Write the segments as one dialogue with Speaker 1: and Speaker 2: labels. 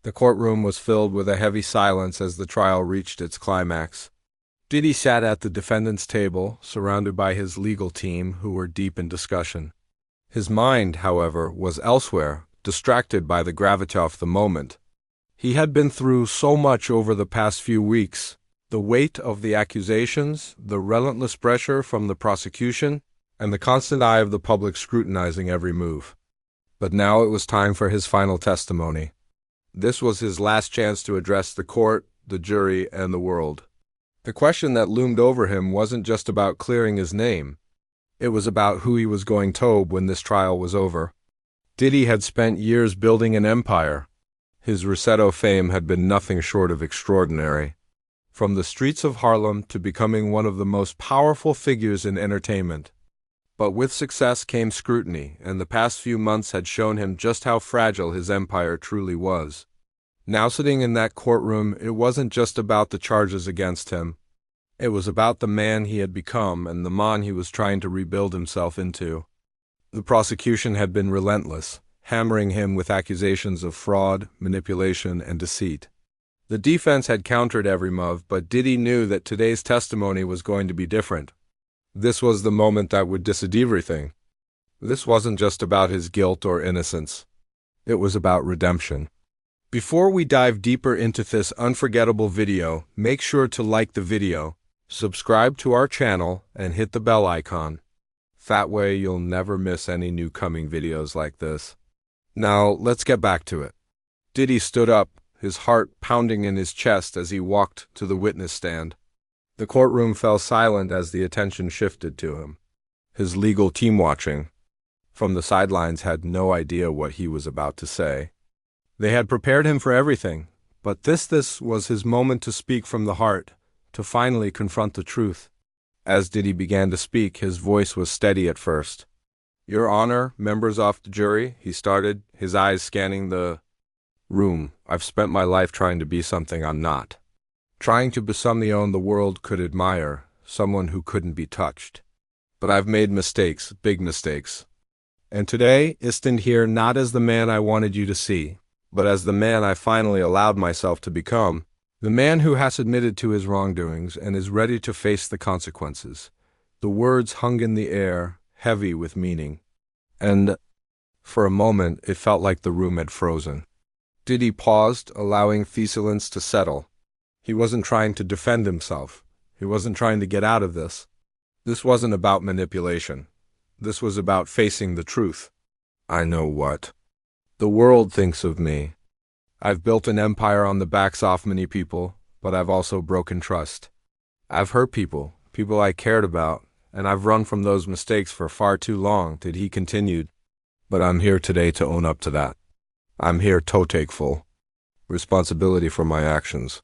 Speaker 1: The courtroom was filled with a heavy silence as the trial reached its climax. Diddy sat at the defendant's table, surrounded by his legal team, who were deep in discussion. His mind, however, was elsewhere, distracted by the gravity of the moment. He had been through so much over the past few weeks: the weight of the accusations, the relentless pressure from the prosecution, and the constant eye of the public scrutinizing every move. But now it was time for his final testimony. This was his last chance to address the court, the jury, and the world. The question that loomed over him wasn't just about clearing his name. It was about who he was going to be when this trial was over. Diddy had spent years building an empire. His Rossetto fame had been nothing short of extraordinary. From the streets of Harlem to becoming one of the most powerful figures in entertainment. But with success came scrutiny, and the past few months had shown him just how fragile his empire truly was. Now sitting in that courtroom, it wasn't just about the charges against him. It was about the man he had become and the man he was trying to rebuild himself into. The prosecution had been relentless, hammering him with accusations of fraud, manipulation, and deceit. The defense had countered every move, but Diddy knew that today's testimony was going to be different. This was the moment that would decide everything. This wasn't just about his guilt or innocence. It was about redemption. Before we dive deeper into this unforgettable video, make sure to like the video, subscribe to our channel, and hit the bell icon. That way you'll never miss any new coming videos like this. Now, let's get back to it. Diddy stood up, his heart pounding in his chest as he walked to the witness stand. The courtroom fell silent as the attention shifted to him. His legal team watching from the sidelines had no idea what he was about to say. They had prepared him for everything, but this was his moment to speak from the heart, to finally confront the truth. As Diddy began to speak, his voice was steady at first. "Your Honor, members of the jury," he started, his eyes scanning the room. "I've spent my life trying to be something I'm not. Trying to be someone the world could admire, someone who couldn't be touched. But I've made mistakes, big mistakes. And today, I stand here not as the man I wanted you to see, but as the man I finally allowed myself to become. The man who has admitted to his wrongdoings and is ready to face the consequences." The words hung in the air, heavy with meaning. And for a moment, it felt like the room had frozen. Diddy paused, allowing the silence to settle. He wasn't trying to defend himself. He wasn't trying to get out of this. This wasn't about manipulation. This was about facing the truth. "I know what the world thinks of me. I've built an empire on the backs of many people, but I've also broken trust. I've hurt people I cared about, and I've run from those mistakes for far too long," he continued. "But I'm here today to own up to that. I'm here to take full responsibility for my actions.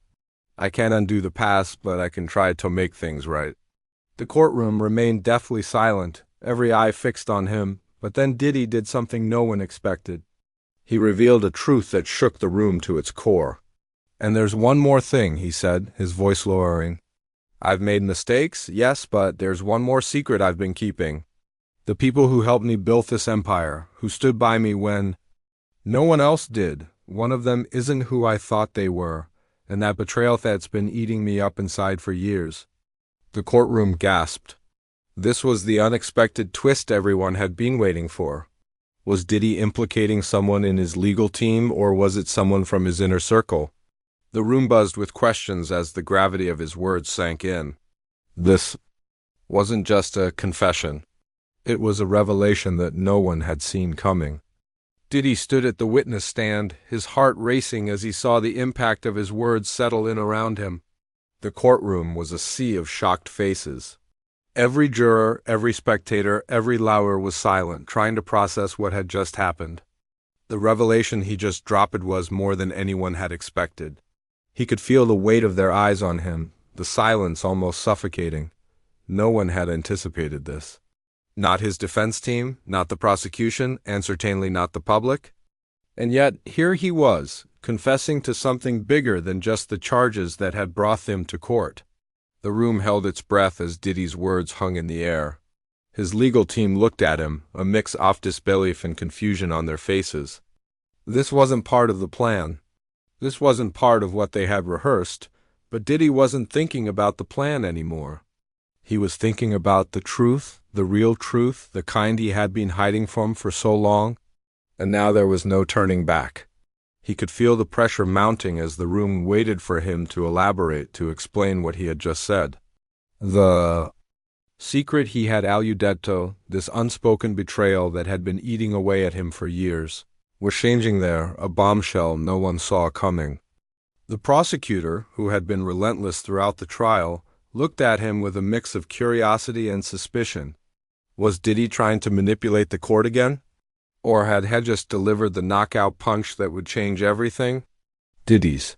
Speaker 1: I can't undo the past, but I can try to make things right." The courtroom remained deathly silent, every eye fixed on him, but then Diddy did something no one expected. He revealed a truth that shook the room to its core. "And there's one more thing," he said, his voice lowering. "I've made mistakes, yes, but there's one more secret I've been keeping. The people who helped me build this empire, who stood by me when no one else did, one of them isn't who I thought they were. And that betrayal that's been eating me up inside for years." The courtroom gasped. This was the unexpected twist everyone had been waiting for. Was Diddy implicating someone in his legal team, or was it someone from his inner circle? The room buzzed with questions as the gravity of his words sank in. This wasn't just a confession. It was a revelation that no one had seen coming. Diddy stood at the witness stand, his heart racing as he saw the impact of his words settle in around him. The courtroom was a sea of shocked faces. Every juror, every spectator, every lawyer was silent, trying to process what had just happened. The revelation he just dropped was more than anyone had expected. He could feel the weight of their eyes on him, the silence almost suffocating. No one had anticipated this. Not his defense team, not the prosecution, and certainly not the public. And yet, here he was, confessing to something bigger than just the charges that had brought him to court. The room held its breath as Diddy's words hung in the air. His legal team looked at him, a mix of disbelief and confusion on their faces. This wasn't part of the plan. This wasn't part of what they had rehearsed, but Diddy wasn't thinking about the plan anymore. He was thinking about the truth, the real truth, the kind he had been hiding from for so long, and now there was no turning back. He could feel the pressure mounting as the room waited for him to elaborate, to explain what he had just said. The secret he had alluded, this unspoken betrayal that had been eating away at him for years, was changing there, a bombshell no one saw coming. The prosecutor, who had been relentless throughout the trial, looked at him with a mix of curiosity and suspicion. Was Diddy trying to manipulate the court again? Or had he just delivered the knockout punch that would change everything? Diddy's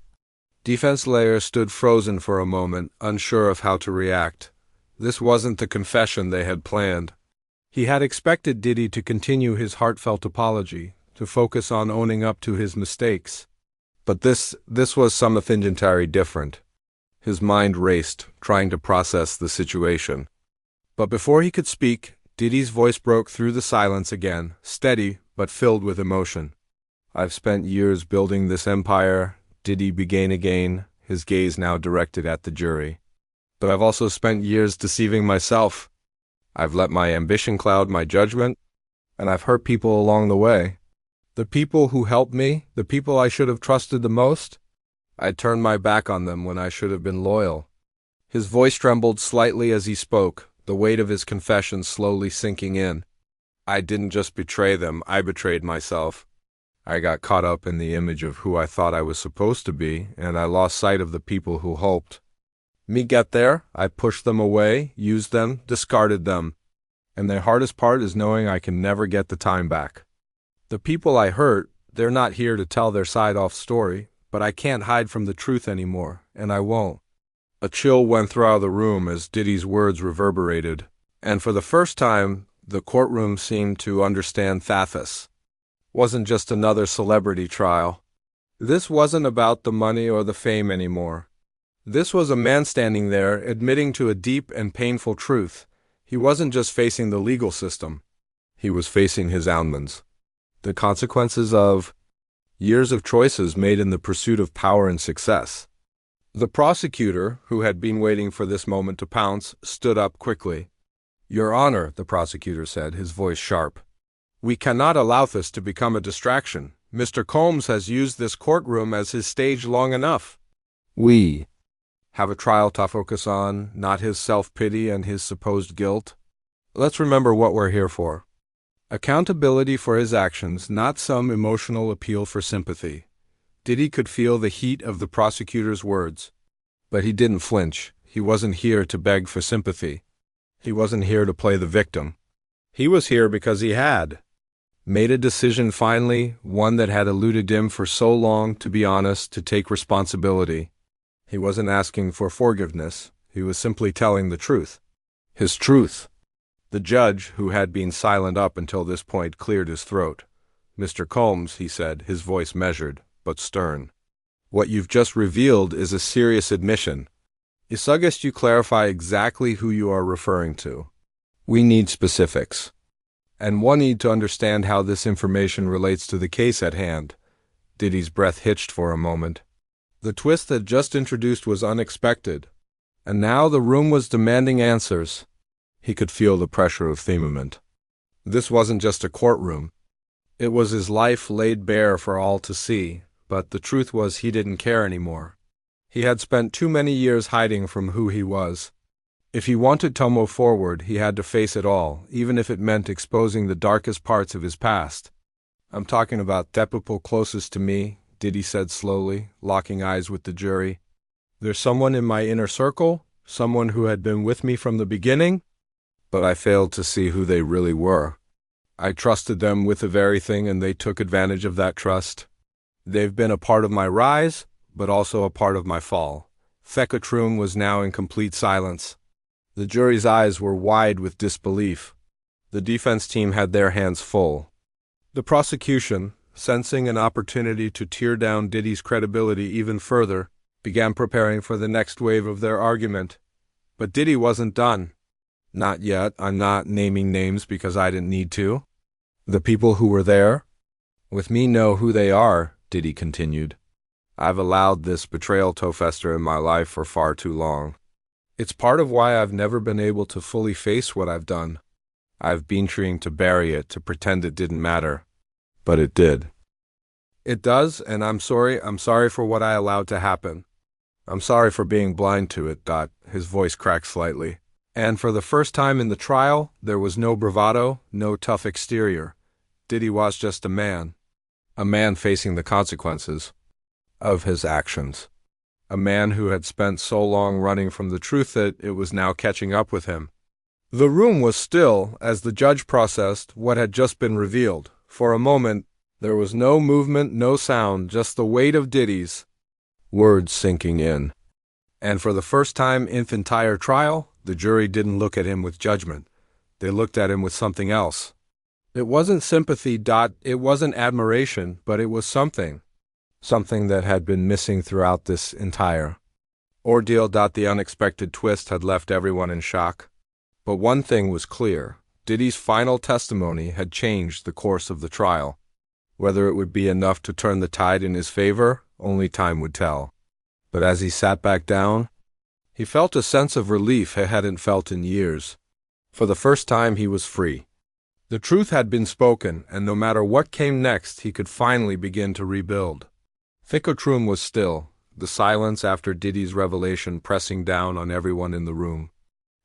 Speaker 1: defense lawyer stood frozen for a moment, unsure of how to react. This wasn't the confession they had planned. He had expected Diddy to continue his heartfelt apology, to focus on owning up to his mistakes. But this was something entirely different. His mind raced, trying to process the situation. But before he could speak, Diddy's voice broke through the silence again, steady but filled with emotion. "I've spent years building this empire," Diddy began again, his gaze now directed at the jury. "But I've also spent years deceiving myself. I've let my ambition cloud my judgment, and I've hurt people along the way. The people who helped me, the people I should have trusted the most, I turned my back on them when I should have been loyal." His voice trembled slightly as he spoke, the weight of his confession slowly sinking in. "I didn't just betray them, I betrayed myself. I got caught up in the image of who I thought I was supposed to be, and I lost sight of the people who hoped me get there. I pushed them away, used them, discarded them. And the hardest part is knowing I can never get the time back. The people I hurt, they're not here to tell their side-off story, but I can't hide from the truth anymore, and I won't." A chill went throughout the room as Diddy's words reverberated, and for the first time, the courtroom seemed to understand Thafis wasn't just another celebrity trial. This wasn't about the money or the fame anymore. This was a man standing there, admitting to a deep and painful truth. He wasn't just facing the legal system. He was facing his own, the consequences of years of choices made in the pursuit of power and success. The prosecutor, who had been waiting for this moment to pounce, stood up quickly. "Your Honor," the prosecutor said, his voice sharp, "we cannot allow this to become a distraction. Mr. Combs has used this courtroom as his stage long enough. We have a trial to focus on, not his self-pity and his supposed guilt. Let's remember what we're here for. Accountability for his actions, not some emotional appeal for sympathy." Diddy could feel the heat of the prosecutor's words. But he didn't flinch. He wasn't here to beg for sympathy. He wasn't here to play the victim. He was here because he had made a decision finally, one that had eluded him for so long, to be honest, to take responsibility. He wasn't asking for forgiveness. He was simply telling the truth. His truth. The judge, who had been silent up until this point, cleared his throat. "Mr. Combs," he said, his voice measured, but stern, "what you've just revealed is a serious admission. I suggest you clarify exactly who you are referring to. We need specifics. And one need to understand how this information relates to the case at hand." Diddy's breath hitched for a moment. The twist that just introduced was unexpected, and now the room was demanding answers. He could feel the pressure of themament. This wasn't just a courtroom. It was his life laid bare for all to see, but the truth was he didn't care anymore. He had spent too many years hiding from who he was. If he wanted to move forward, he had to face it all, even if it meant exposing the darkest parts of his past. "I'm talking about the people closest to me," Diddy said slowly, locking eyes with the jury. "There's someone in my inner circle, someone who had been with me from the beginning, but I failed to see who they really were. I trusted them with the very thing, and they took advantage of that trust. They've been a part of my rise, but also a part of my fall." Courtroom was now in complete silence. The jury's eyes were wide with disbelief. The defense team had their hands full. The prosecution, sensing an opportunity to tear down Diddy's credibility even further, began preparing for the next wave of their argument. But Diddy wasn't done. "Not yet. I'm not naming names because I didn't need to. The people who were there with me know who they are," Diddy continued. I've allowed this betrayal to fester in my life for far too long. It's part of why I've never been able to fully face what I've done. I've been trying to bury it, to pretend it didn't matter. But it did. It does, and I'm sorry. I'm sorry for what I allowed to happen. I'm sorry for being blind to it. His voice cracked slightly. And for the first time in the trial, there was no bravado, no tough exterior. Diddy was just a man facing the consequences of his actions. A man who had spent so long running from the truth that it was now catching up with him. The room was still as the judge processed what had just been revealed. For a moment, there was no movement, no sound, just the weight of Diddy's words sinking in. And for the first time in the entire trial, the jury didn't look at him with judgment. They looked at him with something else. It wasn't sympathy. It wasn't admiration, but it was something that had been missing throughout this entire ordeal. The unexpected twist had left everyone in shock. But one thing was clear. Diddy's final testimony had changed the course of the trial. Whether it would be enough to turn the tide in his favor, only time would tell. But as he sat back down, he felt a sense of relief he hadn't felt in years. For the first time, he was free. The truth had been spoken, and no matter what came next, he could finally begin to rebuild. The courtroom was still, the silence after Diddy's revelation pressing down on everyone in the room.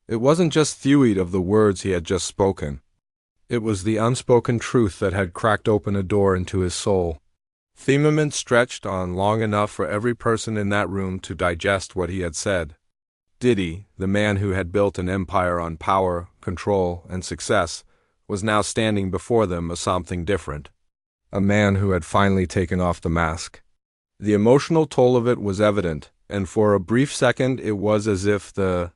Speaker 1: It wasn't just the of the words he had just spoken. It was the unspoken truth that had cracked open a door into his soul. The moment stretched on long enough for every person in that room to digest what he had said. Diddy, the man who had built an empire on power, control, and success, was now standing before them as something different. A man who had finally taken off the mask. The emotional toll of it was evident, and for a brief second it was as if the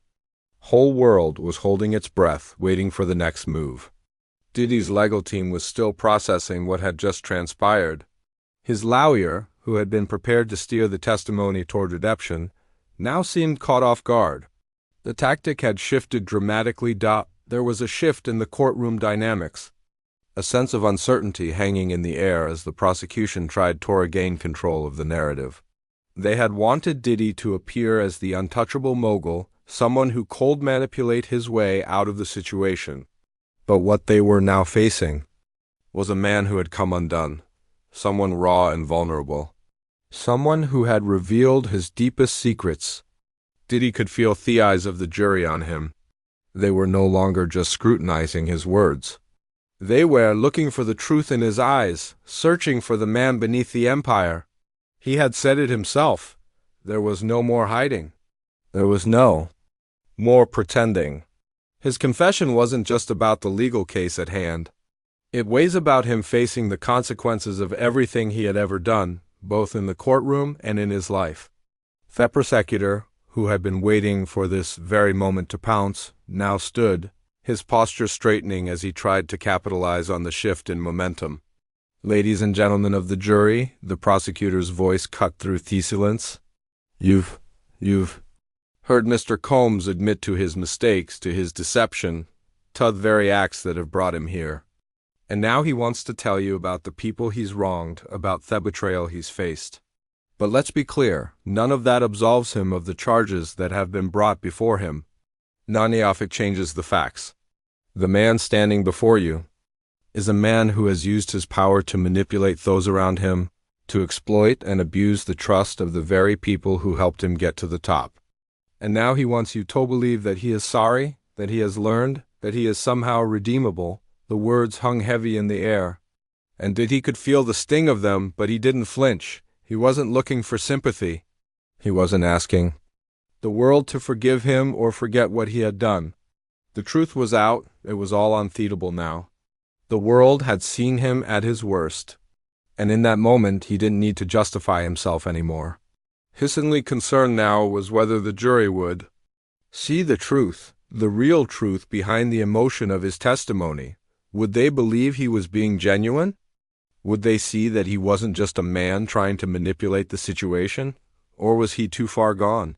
Speaker 1: whole world was holding its breath, waiting for the next move. Diddy's legal team was still processing what had just transpired. His lawyer, who had been prepared to steer the testimony toward redemption, now seemed caught off guard. The tactic had shifted dramatically. There was a shift in the courtroom dynamics, a sense of uncertainty hanging in the air as the prosecution tried to regain control of the narrative. They had wanted Diddy to appear as the untouchable mogul, someone who could manipulate his way out of the situation. But what they were now facing was a man who had come undone, someone raw and vulnerable, someone who had revealed his deepest secrets. Diddy could feel the eyes of the jury on him. They were no longer just scrutinizing his words. They were looking for the truth in his eyes, searching for the man beneath the empire. He had said it himself. There was no more hiding. There was no more pretending. His confession wasn't just about the legal case at hand. It was about him facing the consequences of everything he had ever done, both in the courtroom and in his life. The prosecutor, who had been waiting for this very moment to pounce, now stood, his posture straightening as he tried to capitalize on the shift in momentum. "Ladies and gentlemen of the jury," the prosecutor's voice cut through the silence. You've heard Mr. Combs admit to his mistakes, to his deception, to the very acts that have brought him here. And now he wants to tell you about the people he's wronged, about the betrayal he's faced. But let's be clear, none of that absolves him of the charges that have been brought before him. None of it changes the facts. The man standing before you is a man who has used his power to manipulate those around him, to exploit and abuse the trust of the very people who helped him get to the top. And now he wants you to believe that he is sorry, that he has learned, that he is somehow redeemable. The words hung heavy in the air, and Diddy could feel the sting of them, but he didn't flinch. He wasn't looking for sympathy. He wasn't asking the world to forgive him or forget what he had done. The truth was out. It was all unbeatable now. The world had seen him at his worst, and in that moment he didn't need to justify himself anymore. His only concern now was whether the jury would see the truth, the real truth behind the emotion of his testimony. Would they believe he was being genuine? Would they see that he wasn't just a man trying to manipulate the situation? Or was he too far gone?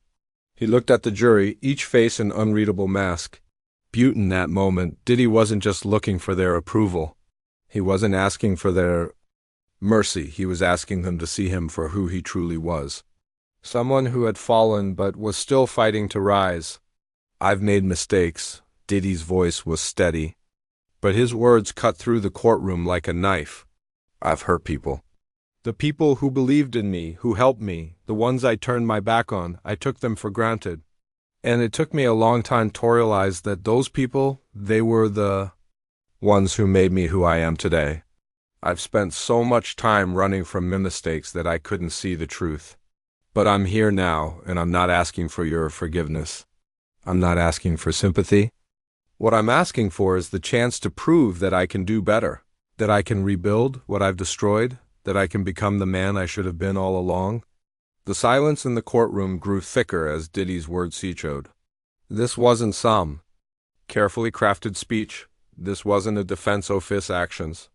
Speaker 1: He looked at the jury, each face an unreadable mask. But in that moment, Diddy wasn't just looking for their approval. He wasn't asking for their Mercy, he was asking them to see him for who he truly was. Someone who had fallen but was still fighting to rise. I've made mistakes. Diddy's voice was steady, but his words cut through the courtroom like a knife. I've hurt people. The people who believed in me, who helped me, the ones I turned my back on, I took them for granted. And it took me a long time to realize that those people, they were the ones who made me who I am today. I've spent so much time running from my mistakes that I couldn't see the truth. But I'm here now, and I'm not asking for your forgiveness. I'm not asking for sympathy. What I'm asking for is the chance to prove that I can do better, that I can rebuild what I've destroyed, that I can become the man I should have been all along. The silence in the courtroom grew thicker as Diddy's words echoed. This wasn't some carefully crafted speech. This wasn't a defense office actions.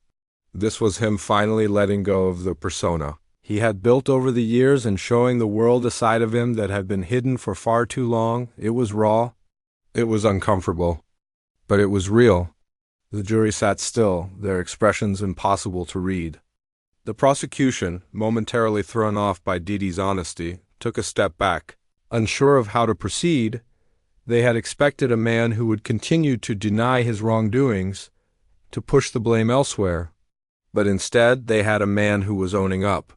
Speaker 1: This was him finally letting go of the persona he had built over the years and showing the world a side of him that had been hidden for far too long. It was raw. It was uncomfortable. But it was real. The jury sat still, their expressions impossible to read. The prosecution, momentarily thrown off by Diddy's honesty, took a step back. Unsure of how to proceed, they had expected a man who would continue to deny his wrongdoings, to push the blame elsewhere. But instead, they had a man who was owning up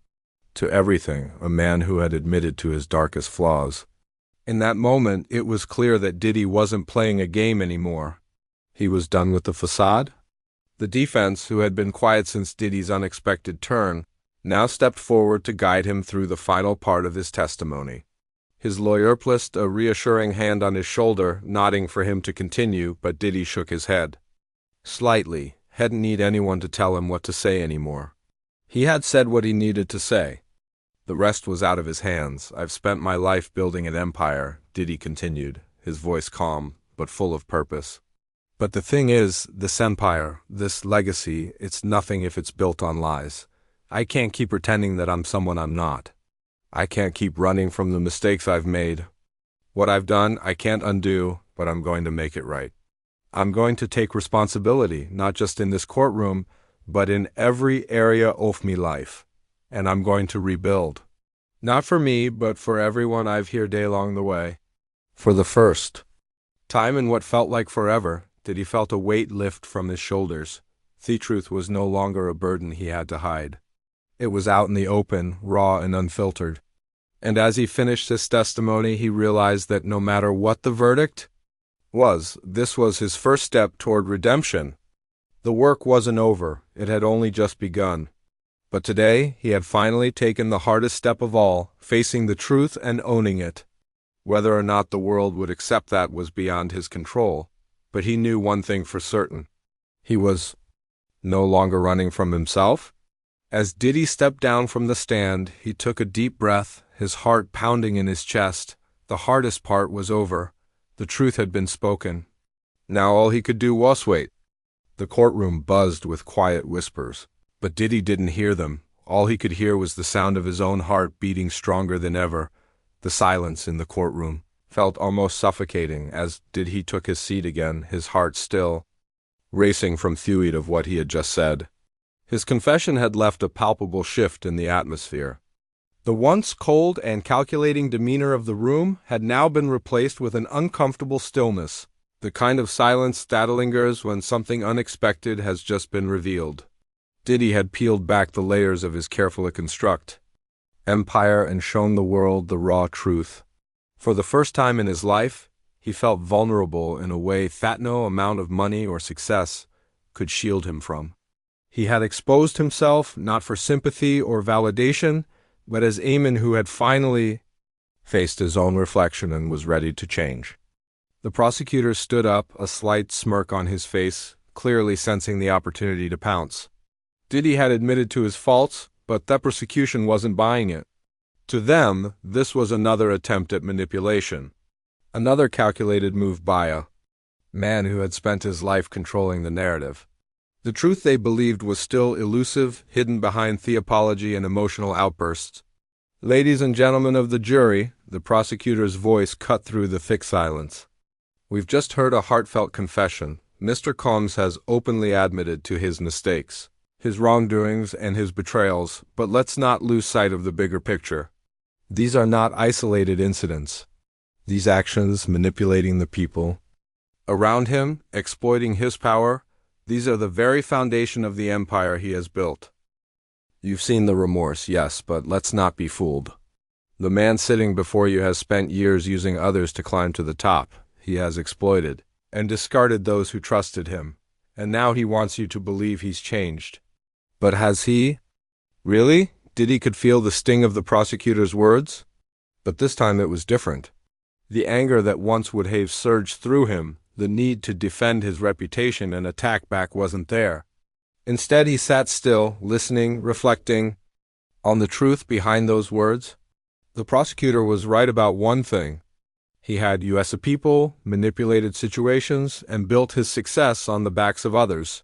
Speaker 1: to everything, a man who had admitted to his darkest flaws. In that moment, it was clear that Diddy wasn't playing a game anymore. He was done with the facade. The defense, who had been quiet since Diddy's unexpected turn, now stepped forward to guide him through the final part of his testimony. His lawyer placed a reassuring hand on his shoulder, nodding for him to continue, but Diddy shook his head. Slightly, hadn't need anyone to tell him what to say anymore. He had said what he needed to say. The rest was out of his hands. I've spent my life building an empire, Diddy continued, his voice calm, but full of purpose. But the thing is, this empire, this legacy, it's nothing if it's built on lies. I can't keep pretending that I'm someone I'm not. I can't keep running from the mistakes I've made. What I've done, I can't undo, but I'm going to make it right. I'm going to take responsibility, not just in this courtroom, but in every area of me life. And I'm going to rebuild. Not for me, but for everyone I've here day along the way. For the first time in what felt like forever, Diddy felt a weight lift from his shoulders. The truth was no longer a burden he had to hide. It was out in the open, raw and unfiltered. And as he finished his testimony, he realized that no matter what the verdict was, this was his first step toward redemption. The work wasn't over, it had only just begun. But today, he had finally taken the hardest step of all, facing the truth and owning it. Whether or not the world would accept that was beyond his control, but he knew one thing for certain. He was no longer running from himself. As Diddy stepped down from the stand, he took a deep breath, his heart pounding in his chest. The hardest part was over. The truth had been spoken. Now all he could do was wait. The courtroom buzzed with quiet whispers. But Diddy didn't hear them. All he could hear was the sound of his own heart beating stronger than ever. The silence in the courtroom felt almost suffocating as Diddy took his seat again, his heart still racing from the of what he had just said. His confession had left a palpable shift in the atmosphere. The once cold and calculating demeanor of the room had now been replaced with an uncomfortable stillness, the kind of silence that lingers when something unexpected has just been revealed. Diddy had peeled back the layers of his carefully constructed empire and shown the world the raw truth. For the first time in his life, he felt vulnerable in a way that no amount of money or success could shield him from. He had exposed himself not for sympathy or validation, but as a man who had finally faced his own reflection and was ready to change. The prosecutor stood up, a slight smirk on his face, clearly sensing the opportunity to pounce. Diddy had admitted to his faults, but the prosecution wasn't buying it. To them, this was another attempt at manipulation. Another calculated move by a man who had spent his life controlling the narrative. The truth they believed was still elusive, hidden behind theology and emotional outbursts. Ladies and gentlemen of the jury, the prosecutor's voice cut through the thick silence. We've just heard a heartfelt confession. Mr. Combs has openly admitted to his mistakes. his wrongdoings and his betrayals, but let's not lose sight of the bigger picture. These are not isolated incidents. These actions, manipulating the people around him, exploiting his power, these are the very foundation of the empire he has built. You've seen the remorse, yes, but let's not be fooled. The man sitting before you has spent years using others to climb to the top. He has exploited and discarded those who trusted him, and now he wants you to believe he's changed. But has he? Really? Diddy could feel the sting of the prosecutor's words? But this time it was different. The anger that once would have surged through him, the need to defend his reputation and attack back wasn't there. Instead, he sat still, listening, reflecting on the truth behind those words. The prosecutor was right about one thing. He had U.S. people, manipulated situations, and built his success on the backs of others.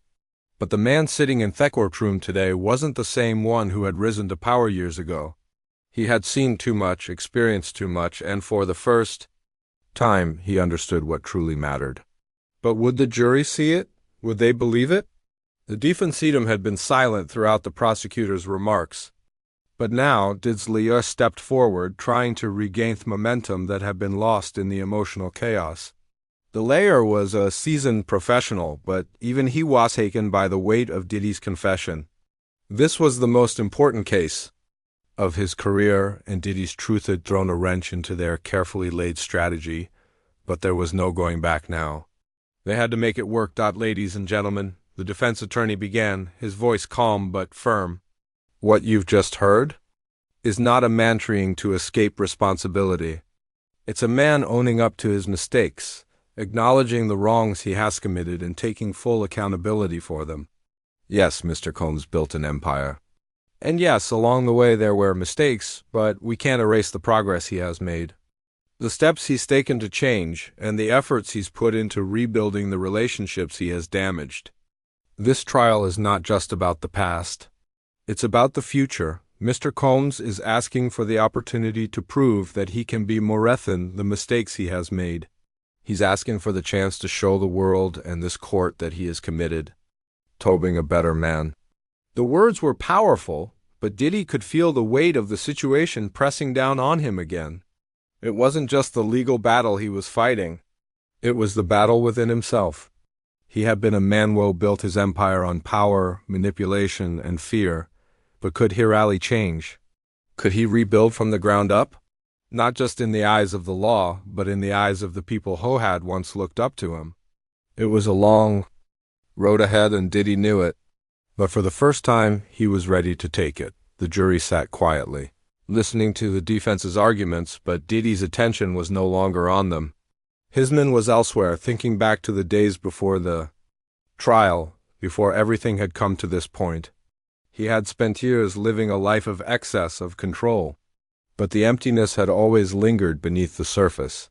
Speaker 1: But the man sitting in the courtroom today wasn't the same one who had risen to power years ago. He had seen too much, experienced too much, and for the first time he understood what truly mattered. But would the jury see it? Would they believe it? The defensetum had been silent throughout the prosecutor's remarks. But now Diddy stepped forward, trying to regain the momentum that had been lost in the emotional chaos. The lawyer was a seasoned professional, but even he was shaken by the weight of Diddy's confession. This was the most important case of his career, and Diddy's truth had thrown a wrench into their carefully laid strategy, but there was no going back now. They had to make it work. Ladies and gentlemen, the defense attorney began, his voice calm but firm. What you've just heard is not a man trying to escape responsibility. It's a man owning up to his mistakes, acknowledging the wrongs he has committed and taking full accountability for them. Yes, Mr. Combs built an empire. And yes, along the way there were mistakes, but we can't erase the progress he has made. The steps he's taken to change, and the efforts he's put into rebuilding the relationships he has damaged. This trial is not just about the past. It's about the future. Mr. Combs is asking for the opportunity to prove that he can be more than the mistakes he has made. He's asking for the chance to show the world and this court that he is committed to being a better man. The words were powerful, but Diddy could feel the weight of the situation pressing down on him again. It wasn't just the legal battle he was fighting. It was the battle within himself. He had been a man who built his empire on power, manipulation, and fear. But could he really change? Could he rebuild from the ground up? Not just in the eyes of the law, but in the eyes of the people who had once looked up to him. It was a long road ahead, and Diddy knew it. But for the first time, he was ready to take it. The jury sat quietly, listening to the defense's arguments, but Diddy's attention was no longer on them. His mind was elsewhere, thinking back to the days before the trial, before everything had come to this point. He had spent years living a life of excess, of control, but the emptiness had always lingered beneath the surface.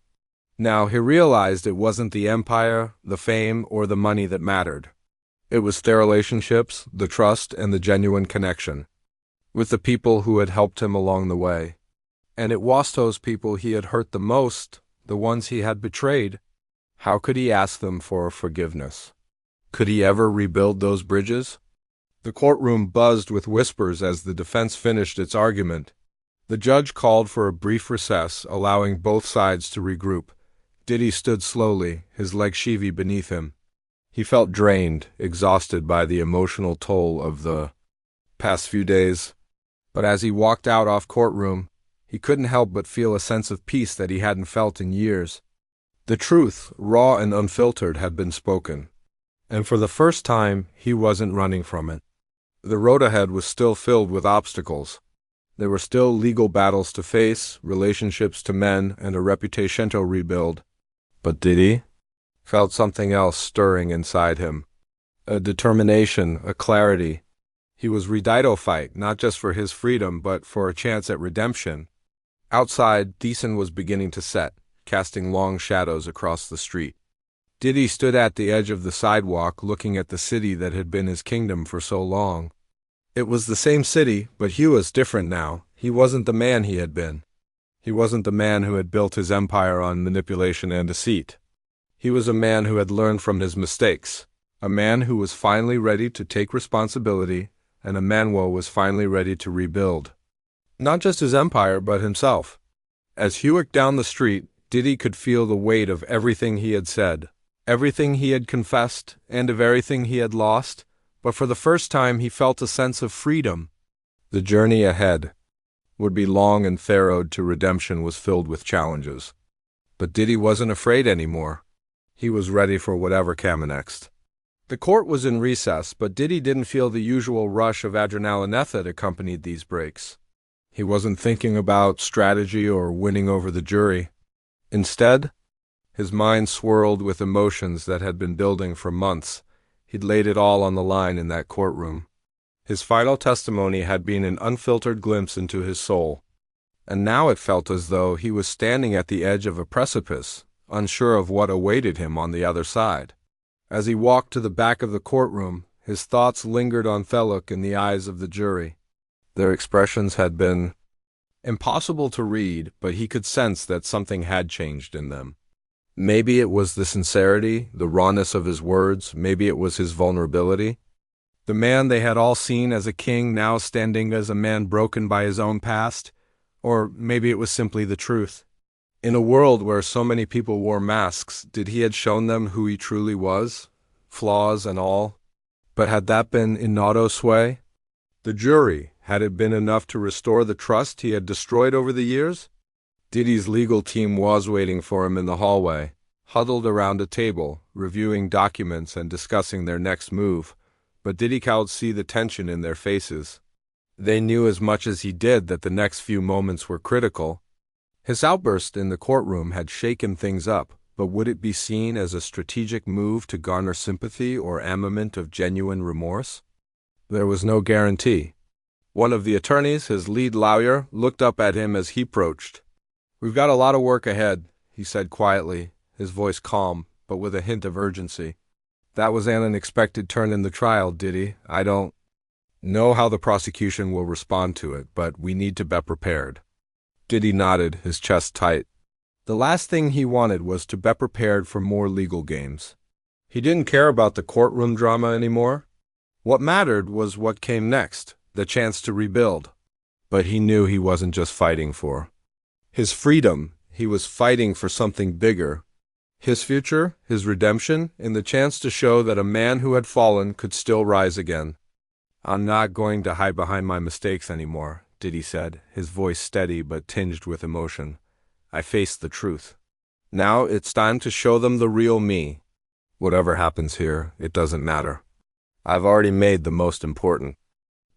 Speaker 1: Now he realized it wasn't the empire, the fame, or the money that mattered. It was their relationships, the trust, and the genuine connection with the people who had helped him along the way. And it was those people he had hurt the most, the ones he had betrayed. How could he ask them for forgiveness? Could he ever rebuild those bridges? The courtroom buzzed with whispers as the defense finished its argument. The judge called for a brief recess, allowing both sides to regroup. Diddy stood slowly, his legs sheavy beneath him. He felt drained, exhausted by the emotional toll of the past few days. But as he walked out of courtroom, he couldn't help but feel a sense of peace that he hadn't felt in years. The truth, raw and unfiltered, had been spoken. And for the first time, he wasn't running from it. The road ahead was still filled with obstacles. There were still legal battles to face, relationships to mend, and a reputation to rebuild. But Diddy felt something else stirring inside him. A determination, a clarity. He was ready to fight, not just for his freedom, but for a chance at redemption. Outside, the sun was beginning to set, casting long shadows across the street. Diddy stood at the edge of the sidewalk, looking at the city that had been his kingdom for so long. It was the same city, but he was different now. He wasn't the man he had been. He wasn't the man who had built his empire on manipulation and deceit. He was a man who had learned from his mistakes, A man who was finally ready to take responsibility, and a man who was finally ready to rebuild. Not just his empire, but himself. As he walked down the street, Diddy could feel the weight of everything he had said, everything he had confessed, and of everything he had lost, but for the first time he felt a sense of freedom. The journey ahead would be long, and the road to redemption was filled with challenges. But Diddy wasn't afraid anymore. He was ready for whatever came next. The court was in recess, but Diddy didn't feel the usual rush of adrenaline that accompanied these breaks. He wasn't thinking about strategy or winning over the jury. Instead, his mind swirled with emotions that had been building for months. He'd laid it all on the line in that courtroom. His final testimony had been an unfiltered glimpse into his soul, and now it felt as though he was standing at the edge of a precipice, unsure of what awaited him on the other side. As he walked to the back of the courtroom, his thoughts lingered on the look in the eyes of the jury. Their expressions had been impossible to read, but he could sense that something had changed in them. Maybe it was the sincerity, the rawness of his words, maybe it was his vulnerability. The man they had all seen as a king now standing as a man broken by his own past, or maybe it was simply the truth. In a world where so many people wore masks, did he had shown them who he truly was, flaws and all? But had that been in sway? The jury, had it been enough to restore the trust he had destroyed over the years? Diddy's legal team was waiting for him in the hallway, huddled around a table, reviewing documents and discussing their next move, but Diddy could see the tension in their faces. They knew as much as he did that the next few moments were critical. His outburst in the courtroom had shaken things up, but would it be seen as a strategic move to garner sympathy or amendment of genuine remorse? There was no guarantee. One of the attorneys, his lead lawyer, looked up at him as he approached. "We've got a lot of work ahead," he said quietly, his voice calm, but with a hint of urgency. "That was an unexpected turn in the trial, Diddy. I don't know how the prosecution will respond to it, but we need to be prepared." Diddy nodded, his chest tight. The last thing he wanted was to be prepared for more legal games. He didn't care about the courtroom drama anymore. What mattered was what came next, the chance to rebuild. But he knew he wasn't just fighting for his freedom, he was fighting for something bigger. His future, his redemption, and the chance to show that a man who had fallen could still rise again. "I'm not going to hide behind my mistakes anymore," Diddy said, his voice steady but tinged with emotion. "I faced the truth. Now it's time to show them the real me. Whatever happens here, it doesn't matter. I've already made the most important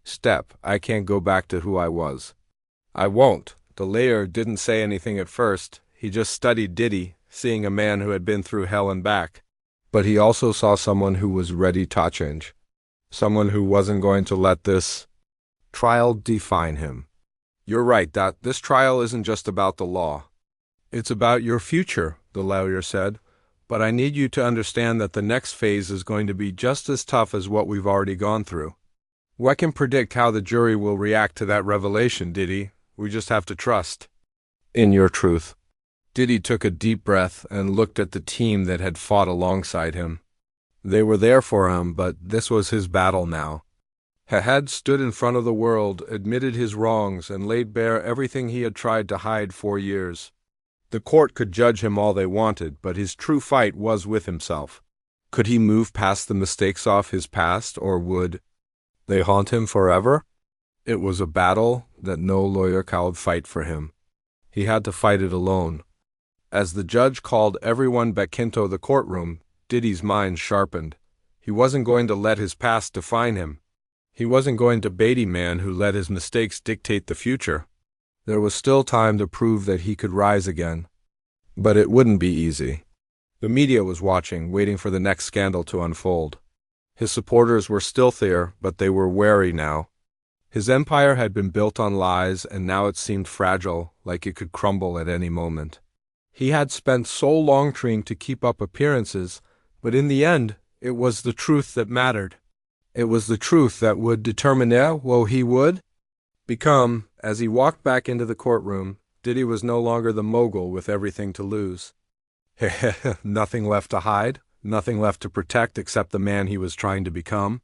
Speaker 1: step. I can't go back to who I was." "I won't." The lawyer didn't say anything at first. He just studied Diddy, seeing a man who had been through hell and back. But he also saw someone who was ready to change. Someone who wasn't going to let this trial define him. "You're right that this trial isn't just about the law. It's about your future," the lawyer said. "But I need you to understand that the next phase is going to be just as tough as what we've already gone through. We can predict how the jury will react to that revelation, Diddy. We just have to trust in your truth." Diddy took a deep breath and looked at the team that had fought alongside him. They were there for him, but this was his battle now. He had stood in front of the world, admitted his wrongs, and laid bare everything he had tried to hide for years. The court could judge him all they wanted, but his true fight was with himself. Could he move past the mistakes of his past, or would they haunt him forever? It was a battle that no lawyer could fight for him. He had to fight it alone. As the judge called everyone back into the courtroom, Diddy's mind sharpened. He wasn't going to let his past define him. He wasn't going to be a man who let his mistakes dictate the future. There was still time to prove that he could rise again. But it wouldn't be easy. The media was watching, waiting for the next scandal to unfold. His supporters were still there, but they were wary now. His empire had been built on lies, and now it seemed fragile, like it could crumble at any moment. He had spent so long trying to keep up appearances, but in the end, it was the truth that mattered. It was the truth that would determine what he would become. As he walked back into the courtroom, Diddy was no longer the mogul with everything to lose. "Nothing left to hide," nothing left to protect except the man he was trying to become.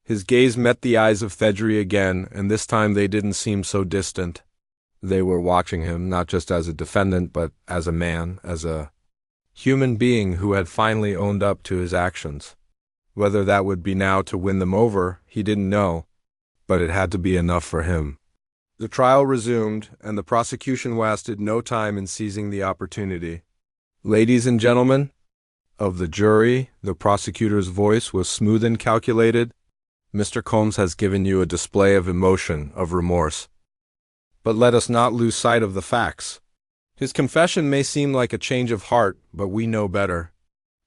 Speaker 1: His gaze met the eyes of Fedri again, and this time they didn't seem so distant. They were watching him not just as a defendant, but as a man, as a human being who had finally owned up to his actions. Whether that would be now to win them over, he didn't know, but it had to be enough for him. The trial resumed, and the prosecution wasted no time in seizing the opportunity. "Ladies and gentlemen of the jury," the prosecutor's voice was smooth and calculated, "Mr. Combs has given you a display of emotion, of remorse. But let us not lose sight of the facts. His confession may seem like a change of heart, but we know better.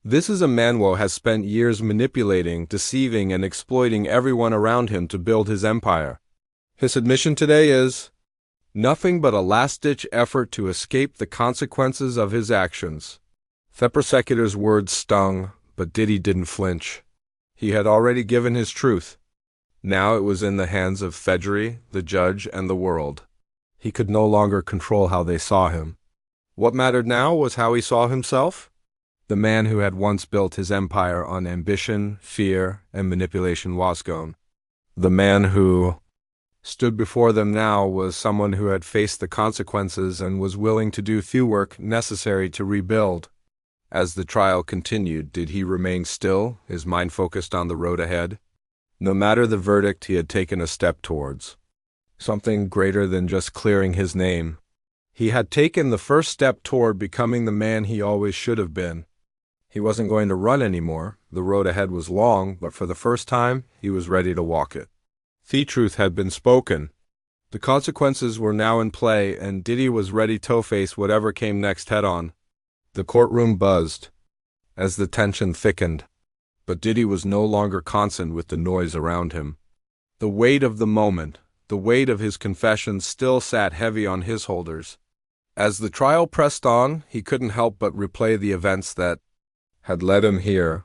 Speaker 1: This is a man who has spent years manipulating, deceiving, and exploiting everyone around him to build his empire. His admission today is nothing but a last-ditch effort to escape the consequences of his actions." The prosecutor's words stung, but Diddy didn't flinch. He had already given his truth. Now it was in the hands of Fedri, the judge, and the world. He could no longer control how they saw him. What mattered now was how he saw himself. The man who had once built his empire on ambition, fear, and manipulation was gone. The man who stood before them now was someone who had faced the consequences and was willing to do the work necessary to rebuild. As the trial continued, did he remain still, his mind focused on the road ahead? No matter the verdict, he had taken a step towards something greater than just clearing his name. He had taken the first step toward becoming the man he always should have been. He wasn't going to run anymore. The road ahead was long, but for the first time, he was ready to walk it. The truth had been spoken. The consequences were now in play, and Diddy was ready to face whatever came next head-on. The courtroom buzzed as the tension thickened, but Diddy was no longer constant with the noise around him. The weight of the moment, the weight of his confession still sat heavy on his shoulders. As the trial pressed on, he couldn't help but replay the events that had led him here.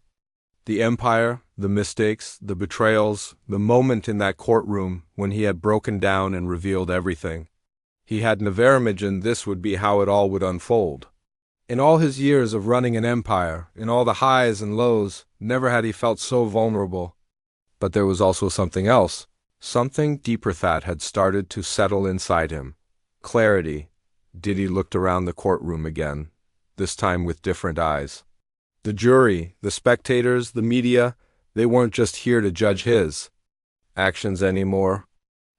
Speaker 1: The empire, the mistakes, the betrayals, the moment in that courtroom when he had broken down and revealed everything. He had never imagined this would be how it all would unfold. In all his years of running an empire, in all the highs and lows, never had he felt so vulnerable. But there was also something else. Something deeper that had started to settle inside him. Clarity. Diddy looked around the courtroom again, this time with different eyes. The jury, the spectators, the media, they weren't just here to judge his actions anymore.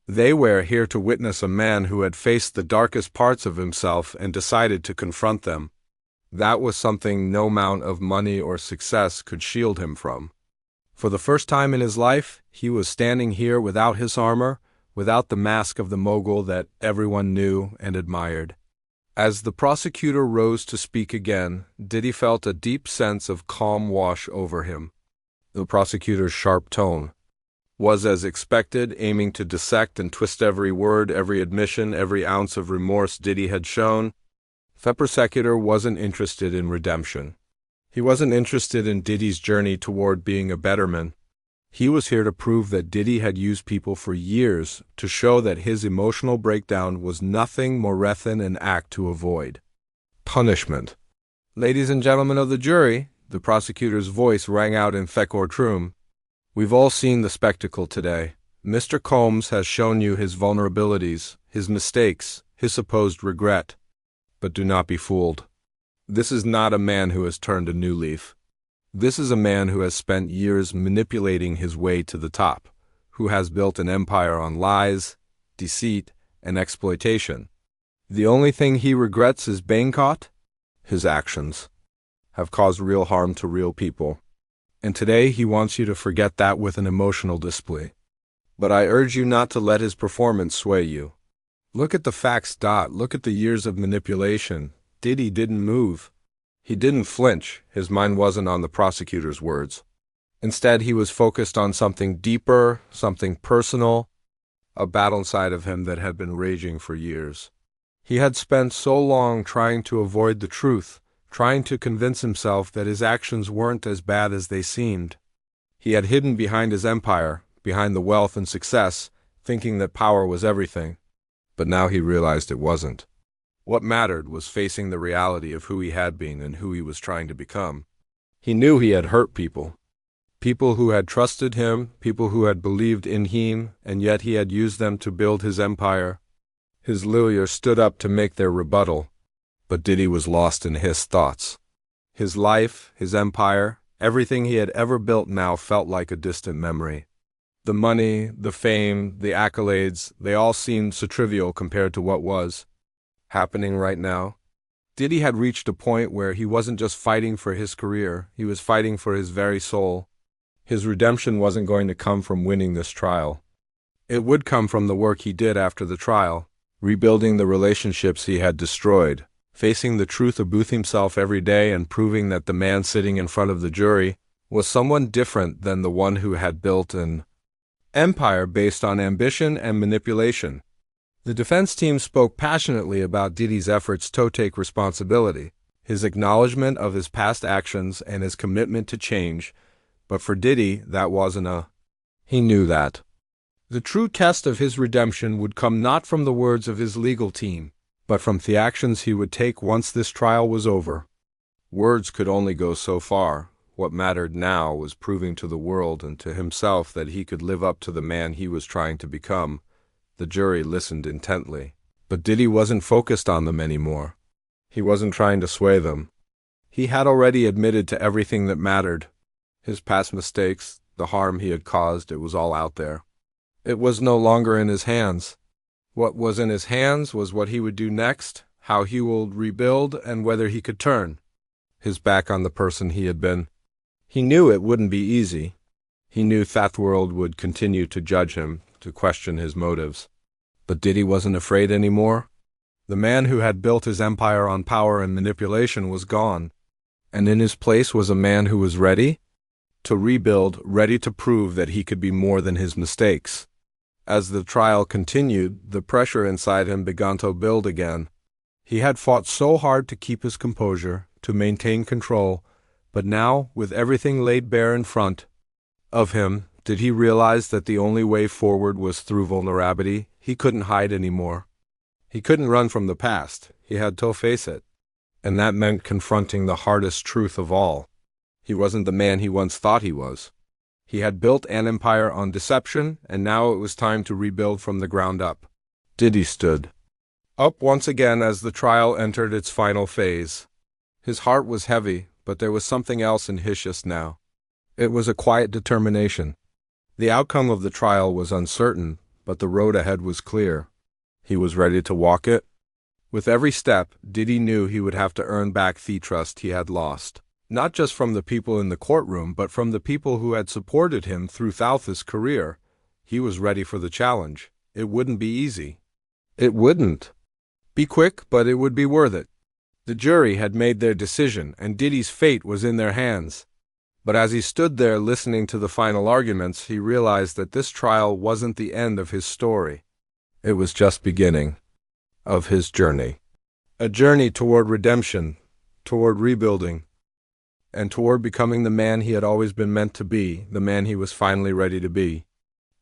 Speaker 1: They were here to witness a man who had faced the darkest parts of himself and decided to confront them. That was something no amount of money or success could shield him from. For the first time in his life, he was standing here without his armor, without the mask of the mogul that everyone knew and admired. As the prosecutor rose to speak again, Diddy felt a deep sense of calm wash over him. The prosecutor's sharp tone was as expected, aiming to dissect and twist every word, every admission, every ounce of remorse Diddy had shown. The prosecutor wasn't interested in redemption. He wasn't interested in Diddy's journey toward being a better man. He was here to prove that Diddy had used people for years to show that his emotional breakdown was nothing more than an act to avoid punishment. "Ladies and gentlemen of the jury," the prosecutor's voice rang out in the courtroom, "we've all seen the spectacle today. Mr. Combs has shown you his vulnerabilities, his mistakes, his supposed regret. But do not be fooled. This is not a man who has turned a new leaf. This is a man who has spent years manipulating his way to the top, who has built an empire on lies, deceit, and exploitation. The only thing he regrets is being caught. His actions have caused real harm to real people. And today he wants you to forget that with an emotional display. But I urge you not to let his performance sway you. Look at the facts. Look at the years of manipulation. Diddy didn't move. He didn't flinch. His mind wasn't on the prosecutor's words. Instead, he was focused on something deeper, something personal, a battle inside of him that had been raging for years. He had spent so long trying to avoid the truth, trying to convince himself that his actions weren't as bad as they seemed. He had hidden behind his empire, behind the wealth and success, thinking that power was everything. But now he realized it wasn't. What mattered was facing the reality of who he had been and who he was trying to become. He knew he had hurt people. People who had trusted him, people who had believed in him, and yet he had used them to build his empire. His lawyers stood up to make their rebuttal, but Diddy was lost in his thoughts. His life, his empire, everything he had ever built now felt like a distant memory. The money, the fame, the accolades, they all seemed so trivial compared to what was happening right now. Diddy had reached a point where he wasn't just fighting for his career, he was fighting for his very soul. His redemption wasn't going to come from winning this trial. It would come from the work he did after the trial, rebuilding the relationships he had destroyed, facing the truth about himself every day and proving that the man sitting in front of the jury was someone different than the one who had built an empire based on ambition and manipulation. The defense team spoke passionately about Diddy's efforts to take responsibility, his acknowledgement of his past actions and his commitment to change, but for Diddy, that wasn't he knew that. The true test of his redemption would come not from the words of his legal team, but from the actions he would take once this trial was over. Words could only go so far. What mattered now was proving to the world and to himself that he could live up to the man he was trying to become. The jury listened intently, but Diddy wasn't focused on them anymore. He wasn't trying to sway them. He had already admitted to everything that mattered. His past mistakes, the harm he had caused, it was all out there. It was no longer in his hands. What was in his hands was what he would do next, how he would rebuild, and whether he could turn his back on the person he had been. He knew it wouldn't be easy. He knew that world would continue to judge him, to question his motives. But Diddy wasn't afraid anymore. The man who had built his empire on power and manipulation was gone, and in his place was a man who was ready to rebuild, ready to prove that he could be more than his mistakes. As the trial continued, the pressure inside him began to build again. He had fought so hard to keep his composure, to maintain control, but now, with everything laid bare in front of him, did he realize that the only way forward was through vulnerability? He couldn't hide anymore. He couldn't run from the past. He had to face it. And that meant confronting the hardest truth of all. He wasn't the man he once thought he was. He had built an empire on deception, and now it was time to rebuild from the ground up. Diddy stood up once again as the trial entered its final phase. His heart was heavy, but there was something else in his chest now. It was a quiet determination. The outcome of the trial was uncertain, but the road ahead was clear. He was ready to walk it. With every step, Diddy knew he would have to earn back the trust he had lost. Not just from the people in the courtroom, but from the people who had supported him throughout his career. He was ready for the challenge. It wouldn't be easy. It wouldn't be quick, but it would be worth it. The jury had made their decision, and Diddy's fate was in their hands. But as he stood there listening to the final arguments, he realized that this trial wasn't the end of his story. It was just beginning of his journey. A journey toward redemption, toward rebuilding, and toward becoming the man he had always been meant to be, the man he was finally ready to be.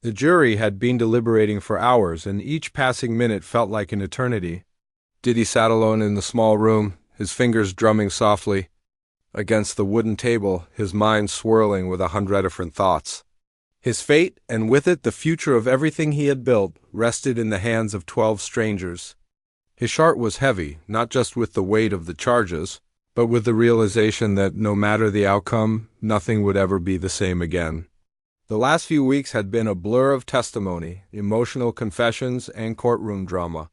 Speaker 1: The jury had been deliberating for hours, and each passing minute felt like an eternity. Diddy sat alone in the small room, his fingers drumming softly against the wooden table, his mind swirling with 100 different thoughts. His fate, and with it the future of everything he had built, rested in the hands of 12 strangers. His heart was heavy, not just with the weight of the charges, but with the realization that no matter the outcome, nothing would ever be the same again. The last few weeks had been a blur of testimony, emotional confessions, and courtroom drama.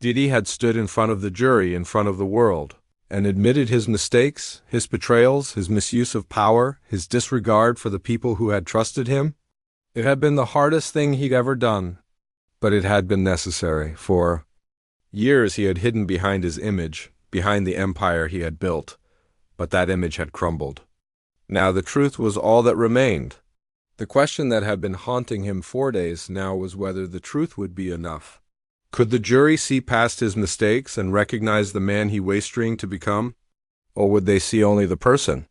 Speaker 1: Diddy had stood in front of the jury, in front of the world, and admitted his mistakes, his betrayals, his misuse of power, his disregard for the people who had trusted him. It had been the hardest thing he'd ever done, but it had been necessary. For years he had hidden behind his image, behind the empire he had built, but that image had crumbled. Now the truth was all that remained. The question that had been haunting him 4 days now was whether the truth would be enough. Could the jury see past his mistakes and recognize the man he was striving to become? Or would they see only the person?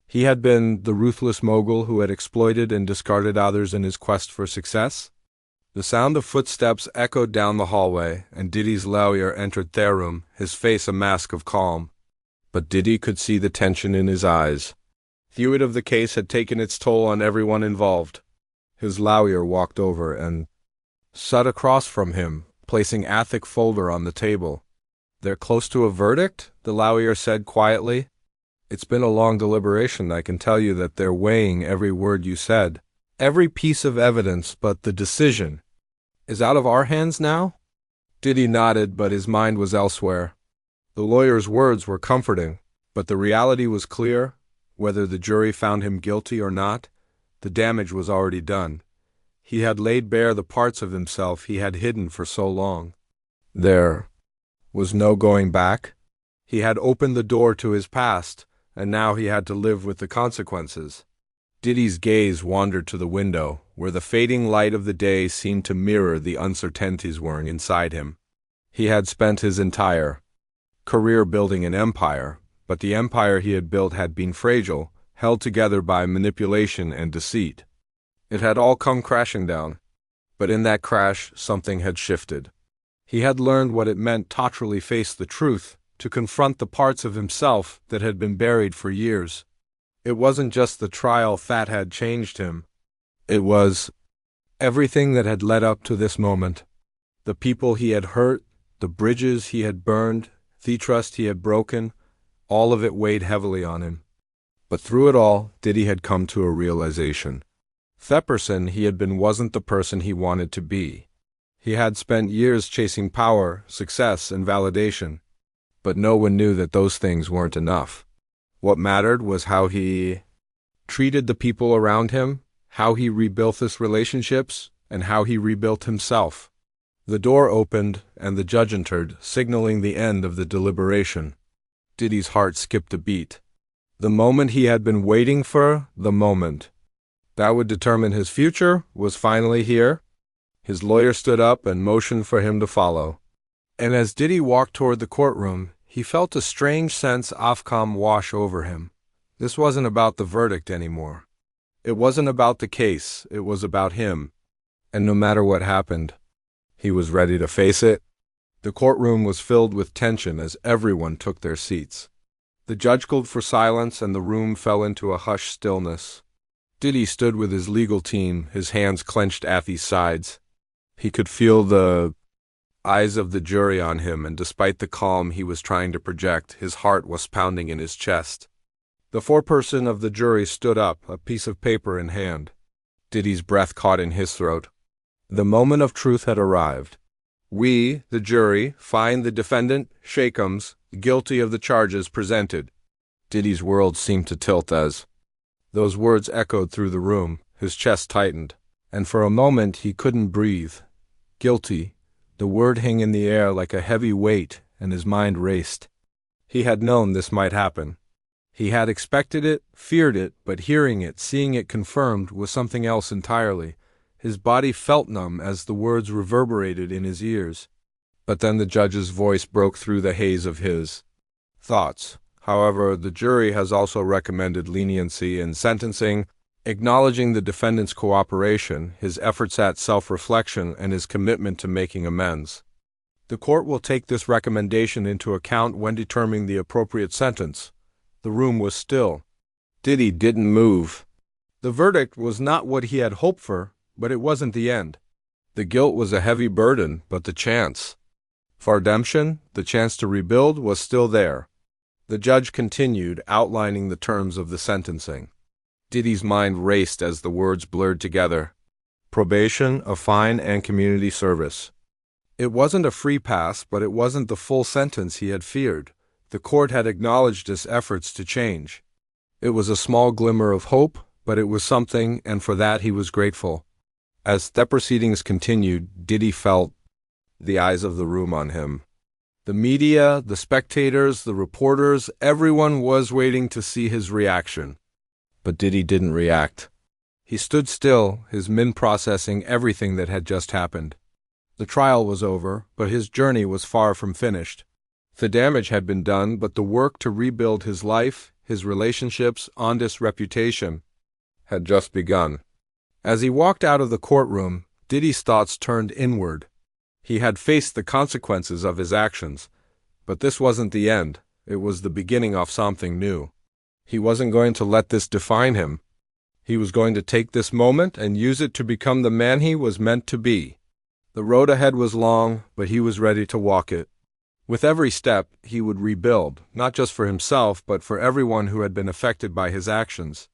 Speaker 1: He had been the ruthless mogul who had exploited and discarded others in his quest for success. The sound of footsteps echoed down the hallway, and Diddy's lawyer entered their room, his face a mask of calm. But Diddy could see the tension in his eyes. Feuid of the case had taken its toll on everyone involved. His lawyer walked over and sat across from him, placing a thick folder on the table. "They're close to a verdict?" the lawyer said quietly. "It's been a long deliberation. I can tell you that they're weighing every word you said, every piece of evidence, but the decision is out of our hands now?" Diddy nodded, but his mind was elsewhere. The lawyer's words were comforting, but the reality was clear. Whether the jury found him guilty or not, the damage was already done. He had laid bare the parts of himself he had hidden for so long. There was no going back. He had opened the door to his past, and now he had to live with the consequences. Diddy's gaze wandered to the window, where the fading light of the day seemed to mirror the uncertainties whirring inside him. He had spent his entire career building an empire, but the empire he had built had been fragile, held together by manipulation and deceit. It had all come crashing down. But in that crash, something had shifted. He had learned what it meant to truly face the truth, to confront the parts of himself that had been buried for years. It wasn't just the trial that had changed him. It was everything that had led up to this moment. The people he had hurt, the bridges he had burned, the trust he had broken, all of it weighed heavily on him. But through it all, Diddy had come to a realization. The person he had been wasn't the person he wanted to be. He had spent years chasing power, success, and validation. But no one knew that those things weren't enough. What mattered was how he treated the people around him, how he rebuilt his relationships, and how he rebuilt himself. The door opened, and the judge entered, signaling the end of the deliberation. Diddy's heart skipped a beat. The moment he had been waiting for, the moment that would determine his future, was finally here. His lawyer stood up and motioned for him to follow. And as Diddy walked toward the courtroom, he felt a strange sense of calm wash over him. This wasn't about the verdict anymore. It wasn't about the case, it was about him. And no matter what happened, he was ready to face it. The courtroom was filled with tension as everyone took their seats. The judge called for silence and the room fell into a hushed stillness. Diddy stood with his legal team, his hands clenched at his sides. He could feel the eyes of the jury on him, and despite the calm he was trying to project, his heart was pounding in his chest. The foreperson of the jury stood up, a piece of paper in hand. Diddy's breath caught in his throat. The moment of truth had arrived. "We, the jury, find the defendant, Shakems, guilty of the charges presented." Diddy's world seemed to tilt as those words echoed through the room. His chest tightened, and for a moment he couldn't breathe. Guilty. The word hung in the air like a heavy weight, and his mind raced. He had known this might happen. He had expected it, feared it, but hearing it, seeing it confirmed, was something else entirely. His body felt numb as the words reverberated in his ears. But then the judge's voice broke through the haze of his thoughts. "However, the jury has also recommended leniency in sentencing, acknowledging the defendant's cooperation, his efforts at self-reflection, and his commitment to making amends. The court will take this recommendation into account when determining the appropriate sentence." The room was still. Diddy didn't move. The verdict was not what he had hoped for, but it wasn't the end. The guilt was a heavy burden, but the chance for redemption, the chance to rebuild, was still there. The judge continued, outlining the terms of the sentencing. Diddy's mind raced as the words blurred together. Probation, a fine, and community service. It wasn't a free pass, but it wasn't the full sentence he had feared. The court had acknowledged his efforts to change. It was a small glimmer of hope, but it was something, and for that he was grateful. As the proceedings continued, Diddy felt the eyes of the room on him. The media, the spectators, the reporters, everyone was waiting to see his reaction. But Diddy didn't react. He stood still, his mind processing everything that had just happened. The trial was over, but his journey was far from finished. The damage had been done, but the work to rebuild his life, his relationships, honest reputation, had just begun. As he walked out of the courtroom, Diddy's thoughts turned inward. He had faced the consequences of his actions, but this wasn't the end. It was the beginning of something new. He wasn't going to let this define him. He was going to take this moment and use it to become the man he was meant to be. The road ahead was long, but he was ready to walk it. With every step, he would rebuild, not just for himself, but for everyone who had been affected by his actions.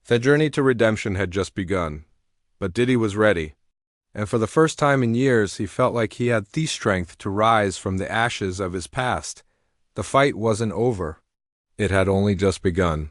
Speaker 1: The journey to redemption had just begun, but Diddy was ready. And for the first time in years, he felt like he had the strength to rise from the ashes of his past. The fight wasn't over. It had only just begun.